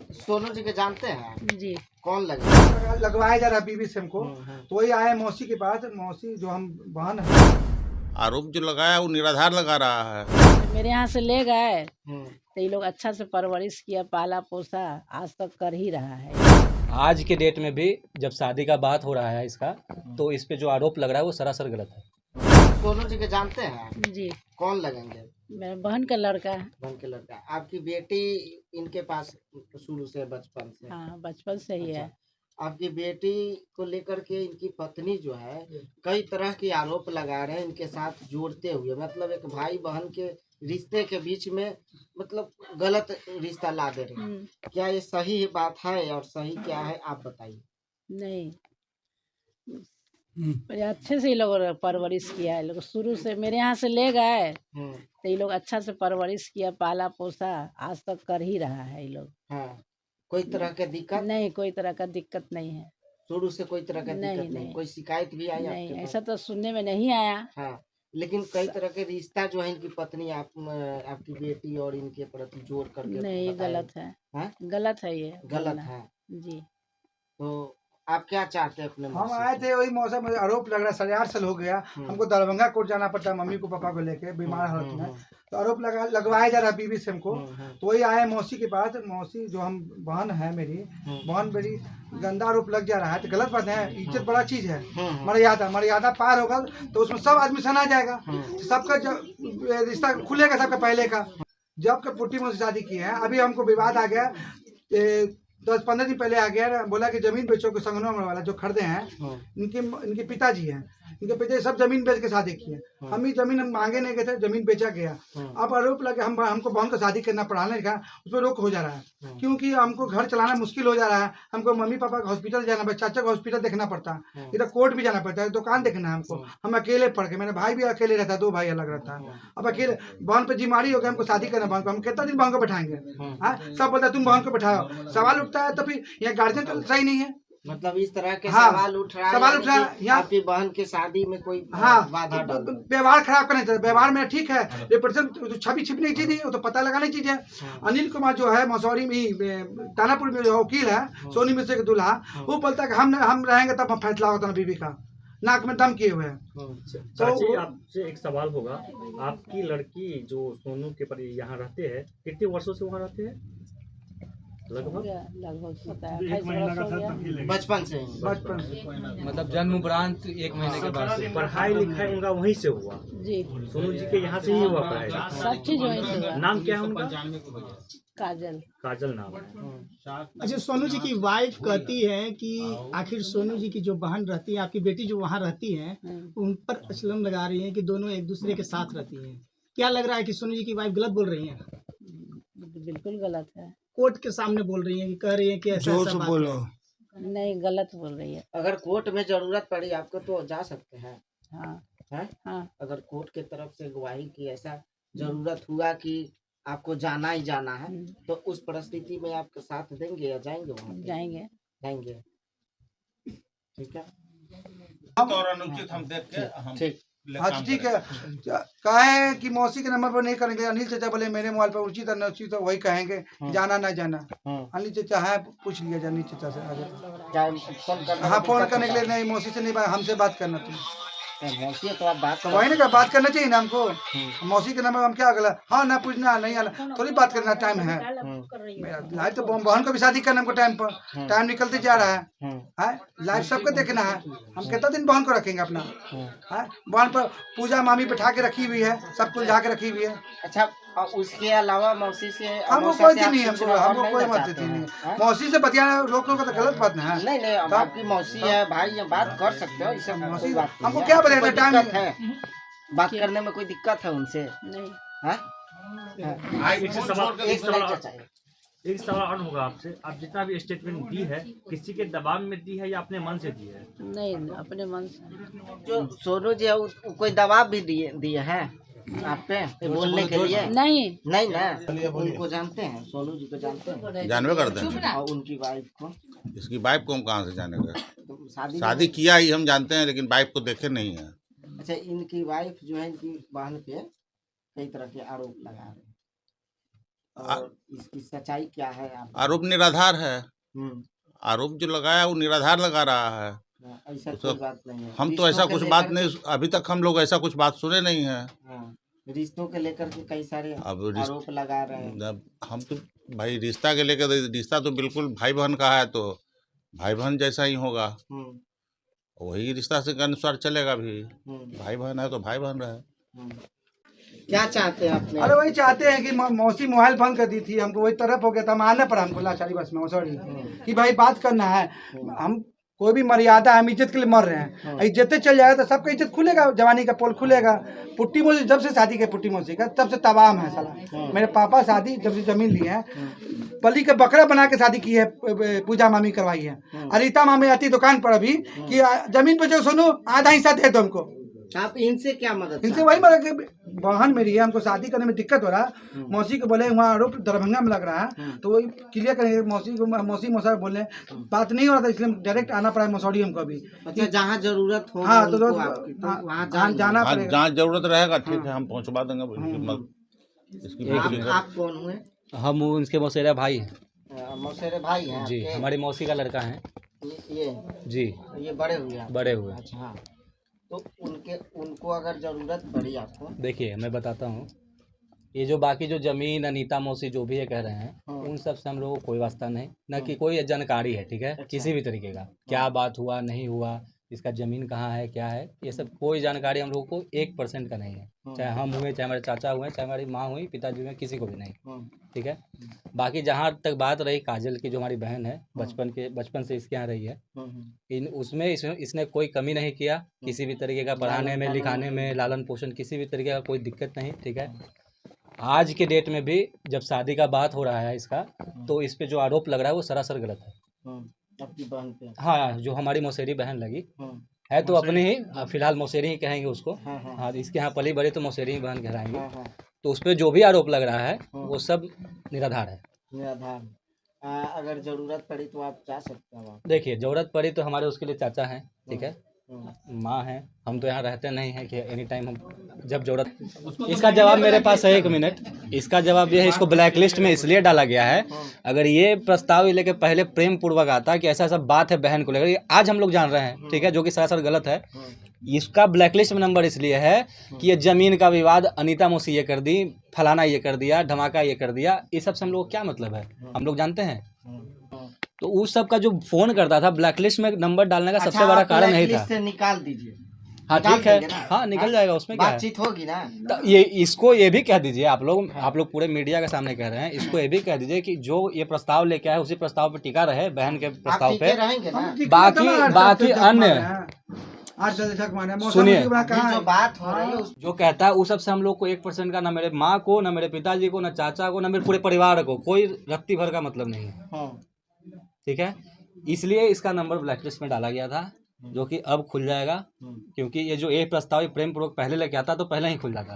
सोनू जी के जानते हैं? जी। कौन लगे? लगवाया जा रहा है बीवी से हमको, तो वही आए मौसी के पास। मौसी जो हम बहन है, आरोप जो लगाया वो निराधार लगा रहा है। मेरे यहाँ से ले गए तो ये लोग अच्छा से परवरिश किया, पाला पोसा, आज तक कर ही रहा है। आज के डेट में भी जब शादी का बात हो रहा है इसका, तो इस पे जो आरोप लग रहा है वो सरासर गलत है। सोनू जी के जानते हैं? जी। कौन लगेंगे? मेरे बहन का लड़का है। बहन के लड़का। आपकी बेटी इनके पास शुरू से, बचपन से? हाँ, बचपन से ही है। आपकी बेटी को लेकर के इनकी पत्नी जो है कई तरह के आरोप लगा रहे हैं इनके साथ जोड़ते हुए, मतलब एक भाई बहन के रिश्ते के बीच में मतलब गलत रिश्ता ला दे रहे हैं। क्या ये सही बात है और सही क्या है आप बताइए। नहीं, पर अच्छे से ये लोग परवरिश किया है। लोग शुरू से मेरे यहाँ से ले गए तो ये लोग अच्छा से परवरिश किया, पाला पोसा, आज तक कर ही रहा है ये लोग। हाँ, कोई तरह के दिक्कत नहीं, कोई तरह का दिक्कत नहीं है। शुरू से कोई तरह का दिक्कत नहीं, नहीं? नहीं। कोई शिकायत भी आई नहीं, आपके ऐसा पास? तो सुनने में नहीं आया। हाँ, लेकिन कई तरह के रिश्ता जो है इनकी पत्नी आपकी बेटी और इनके प्रति जोड़ करके नहीं, बताया। गलत है। हाँ? गलत है ये। गलत बोलना। है। जी। तो आप क्या चाहते हैं अपने हम मौसी आए से? थे वही मौसम में आरोप लग रहा है, 8.5 साल हो गया। हमको दरभंगा कोर्ट जाना पड़ता है मम्मी को पापा को लेके, बीमार हालत में। तो आरोप लगवाया जा रहा है बीवी से हमको, तो वही आए मौसी के पास। मौसी जो हम बहन है मेरी बहन, मेरी गंदा आरोप लग जा रहा है। तो गलत बात है, इज्जत बड़ा चीज है। मर्यादा पार होगा तो उसमें सब आदमी सना जाएगा। सबका रिश्ता खुलेगा सबका पहले का। जब के पुट्टी में शादी की है, अभी हमको विवाद आ गया 10-15 दिन पहले आ गया, बोला कि जमीन बेचो के संगनवा वाला जो खरीदे हैं इनके पिताजी हैं, इनके पिताजी सब जमीन बेच के शादी किए। हम ही जमीन हम मांगे नहीं गए थे, जमीन बेचा गया। अब आरोप लगे हमको बहन को शादी करना पढ़ाने का, उस पर रोक हो जा रहा है क्योंकि हमको घर चलाना मुश्किल हो जा रहा है। हमको मम्मी पापा का हॉस्पिटल जाना पड़ता, चाचा का हॉस्पिटल देखना पड़ता है, इधर कोर्ट भी जाना पड़ता है, दुकान देखना है हमको। हम अकेले पढ़ के, मेरा भाई भी अकेले रहता है, 2 भाई अलग रहता है। अब अकेले बहन पे जिम्मेदारी हो गया, हमको शादी करना बहन को। हम कितना दिन बहन को बैठाएंगे? सब बोलता है तुम बहन को बैठाओ, सवाल उठता है। तो फिर यहाँ गार्जियन तो सही नहीं है, मतलब इस तरह के हाँ, सवाल उठ रहा है। सवाल उठ रहा है यहाँ। आपकी बहन की शादी में कोई बाधा डाल रहा है। व्यवहार खराब करना चाहिए। व्यवहार में ठीक है, रिप्रेजेंट छवि छिपनी चाहिए, वो तो पता लगानी चाहिए। अनिल कुमार जो है मसौरी में दानापुर में जो वकील है, सोनी मिश्र के दूल्हा, वो बोलता है कि हम रहेंगे तब हम फैसला होता है बीवी का, नाक में दम किए हुए हैं। चाची, आपसे एक सवाल होगा। आपकी लड़की जो सोनू के पर यहाँ रहते हैं, कितने वर्षों से वहाँ रहते हैं? लगभग 28 वर्ष हो गया। बचपन से? बचपन से मतलब जन्म उपरांत 1 महीने के बाद से। पढ़ाई लिखाई उनका वहीं से हुआ? जी। सोनू जी के यहाँ से ही हुआ पढ़ाई? सब चीज वहीं से हुआ। नाम क्या है उनका? काजल। काजल नाम है। अच्छा, सोनू जी की वाइफ कहती है कि आखिर सोनू जी की जो बहन रहती है, आपकी बेटी जो वहाँ रहती है, उन पर असलम लगा रही है कि दोनों एक दूसरे के साथ रहती हैं। क्या लग रहा है कि सोनू जी की वाइफ गलत बोल रही है? बिल्कुल गलत है। कोर्ट के सामने बोल रही है कि कह रही है कि ऐसा ऐसा बात है। नहीं, गलत बोल रही है। अगर कोर्ट में जरूरत पड़ी आपको तो जा सकते हैं? हाँ। है? हाँ। अगर कोर्ट के तरफ से गवाही की ऐसा जरूरत हुआ कि आपको जाना ही जाना है, तो उस परिस्थिति में आपका साथ देंगे या जाएंगे वहाँ पे? जाएंगे। जाएंगे, ठीक है। और अनुचित हम देख के हम ठीक। हाँ ठीक है। कहे कि मौसी के नंबर पर नहीं करेंगे। अनिल चाचा बोले मेरे मोबाइल पर उचित अनुचित तो वही कहेंगे, जाना ना जाना। अनिल चाचा है, पूछ लिया जाए अनिल चाचा से आगे। क्या फोन करना? हाँ, फोन करने के लिए नहीं, मौसी से नहीं, हमसे बात करना। तुम मौसी तो आप बात वही ना, बात करना चाहिए ना हमको। मौसी के नंबर हम क्या अगला, हाँ ना पूछना नहीं आना, थोड़ी बात करना टाइम है। मेरा लाइफ तो बहन को भी शादी करना हमको टाइम पर, टाइम निकलते जा रहा है। लाइफ सबको देखना है। हम कितना दिन बहन को रखेंगे अपना? बहन पर पूजा मामी बैठा के रखी हुई है, सब कुछ ला के रखी हुई है। अच्छा, और उसके अलावा मौसी से हमको कोई चीज नहीं है, हमको कोई मत नहीं। मौसी से बतियाना लोग का तो गलत बात है। नहीं नहीं, अब आपकी मौसी है, भाई है, बात कर सकते हो। इससे मौसी हमको क्या बताएगा? टाइम है, बात करने में कोई दिक्कत है उनसे? नहीं। एक सवाल और होगा आपसे। आप जितना भी स्टेटमेंट दी है, किसी के दबाव में दी है या अपने मन से दी है? नहीं, अपने मन से। जो सोनू जी है कोई दबाव भी दिए हैं आप पे बोलने के लिए? नहीं। नहीं ना, उनको जानते हैं, सोनू जी को जानते हैं? जानवे करते हैं। और उनकी वाइफ को? इसकी वाइफ को हम कहाँ से जानेंगे? तो शादी किया ही हम जानते हैं, लेकिन वाइफ को देखे नहीं है। अच्छा, इनकी वाइफ जो है इनकी बहन पे कई तरह के आरोप लगा रहे हैं। और इसकी सच्चाई क्या है आप? आरोप निराधार है। हम्म, आरोप जो लगाया वो निराधार लगा रहा है। ऐसा तो कोई सब- बात नहीं है। हम तो रिश्तों ऐसा के कुछ लेकर बात के- नहीं, अभी तक हम लोग ऐसा कुछ बात सुने नहीं है। हाँ, रिश्तों के लेकर के कई सारे अब आरोप लगा रहे हैं। जब हम तो भाई रिश्ता के लेकर, रिश्ता तो बिल्कुल भाई बहन का है, तो भाई बहन जैसा ही होगा, हम्म, वही रिश्ता से के अनुसार चलेगा भी। हम्म, भाई बहन है तो भाई बहन रहे। हम्म। क्या चाहते हैं अपने? अरे वही चाहते हैं कि मौसी मोबाइल बंद कर दी थी, हमको वही तरफ हो गया था, हम आना पड़ा हमको लाचारी बस में, सॉरी कि भाई बात करना है। हम कोई भी मर्यादा, हम इज्जत के लिए मर रहे हैं, इज्जत चल जाएगा तो सबका इज्जत खुलेगा, जवानी का पोल खुलेगा। पुट्टी मौसी जब से शादी के पुट्टी मौसी का तब से तबाम है साला। मेरे पापा शादी जब से जमीन ली है, बलि का बकरा बना के शादी की है, पूजा मामी करवाई है। अरीता मामी आती दुकान पर अभी कि जमीन पे जो सुनो आधा हिस्सा दे दो हमको। आप इनसे क्या मदद इनसे वही मतलब कि बहन मेरी है, हमको शादी करने में दिक्कत हो रहा है। मौसी को बोले वहाँ आरोप दरभंगा में लग रहा है, तो वही क्लियर करेंगे। मौसी मौसा बोले बात नहीं हो रहा था, इसलिए डायरेक्ट आना पड़ा मसौड़ी हमको अभी। अच्छा, जहाँ जरूरत हो हाँ तो वहाँ जाना पड़ेगा। जहाँ जरूरत रहेगा ठीक है, हम पहुँचवा देंगे। इसकी आप कौन हुए? हम उनके मौसेरा भाई हैं मौसेरे भाई हैं जी, आपके? हमारी मौसी का लड़का है ये जी, ये बड़े हुए आप? बड़े हुए। अच्छा, हाँ। तो उनको अगर जरूरत पड़ी आपको? देखिए मैं बताता हूँ, ये जो बाकी जो जमीन अनीता मौसी जो भी ये कह रहे हैं, उन सब से हम लोगों को कोई वास्ता नहीं, न कि कोई जानकारी है, ठीक है। किसी भी तरीके का क्या बात हुआ नहीं हुआ, इसका ज़मीन कहाँ है क्या है, ये सब कोई जानकारी हम लोगों को 1% का नहीं है। चाहे हम हुए, चाहे हमारे चाचा हुए, चाहे हमारी माँ हुई, पिताजी हुए, किसी को भी नहीं, ठीक है। बाकी जहाँ तक बात रही काजल की, जो हमारी बहन है, बचपन से इसके यहाँ रही है, इसने कोई कमी नहीं किया किसी भी तरीके का, पढ़ाने में, लिखाने में, लालन पोषण, किसी भी तरीके का कोई दिक्कत नहीं, ठीक है। आज के डेट में भी जब शादी का बात हो रहा है इसका, तो इस पे जो आरोप लग रहा है वो सरासर गलत है। अपनी बहन पे? हाँ, जो हमारी मौसेरी बहन लगी है, तो अपने ही फिलहाल मौसेरी ही कहेंगे उसको। हाँ, इसके यहाँ पली बड़ी तो मौसेरी ही बहन कहलाएंगे। तो उस पर जो भी आरोप लग रहा है वो सब निराधार है। निराधार। अगर जरूरत पड़ी तो आप जा सकते हैं? देखिए जरूरत पड़ी तो हमारे उसके लिए चाचा हैं, ठीक है, माँ है, हम तो यहाँ रहते नहीं हैं कि एनी टाइम हम जब जरूरत। इसका जवाब मेरे पास है, 1 मिनट। इसका जवाब ये है, इसको ब्लैक लिस्ट में इसलिए डाला गया है, अगर ये प्रस्ताव लेके पहले प्रेम पूर्वक आता कि ऐसा सब बात है बहन को लेकर, आज हम लोग जान रहे हैं, ठीक है, जो कि सरासर गलत है। इसका ब्लैक लिस्ट में नंबर इसलिए है कि ये जमीन का विवाद अनीता मौसी ये कर दी, फलाना ये कर दिया, धमाका ये कर दिया, ये सब से हम लोग क्या मतलब है, हम लोग जानते हैं। तो उस सब का जो फोन करता था, ब्लैकलिस्ट में नंबर डालने का सबसे बड़ा कारण यही था। से निकाल दीजिए। हाँ ठीक है, हाँ निकल जाएगा, उसमें क्या है। बातचीत होगी ना? तो इसको ये भी कह दीजिए, आप लोग पूरे मीडिया के सामने कह रहे हैं, इसको ये भी कह दीजिए कि जो ये प्रस्ताव लेके आए उसी प्रस्ताव पे टिका रहे, बहन के प्रस्ताव पे। रहेंगे ना? बाकी अन्य सुनिए, जो बात हो रही है जो कहता है उस सबसे हम लोग को 1% का, ना मेरे माँ को, ना मेरे पिताजी को, ना चाचा को, ना मेरे पूरे परिवार को कोई रत्ती भर का मतलब नहीं है, ठीक है। इसलिए इसका नंबर ब्लैकलिस्ट में डाला गया था, जो कि अब खुल जाएगा, क्योंकि ये जो प्रस्ताव प्रेम पूर्वक पहले लेके आता तो पहले ही खुल जाता।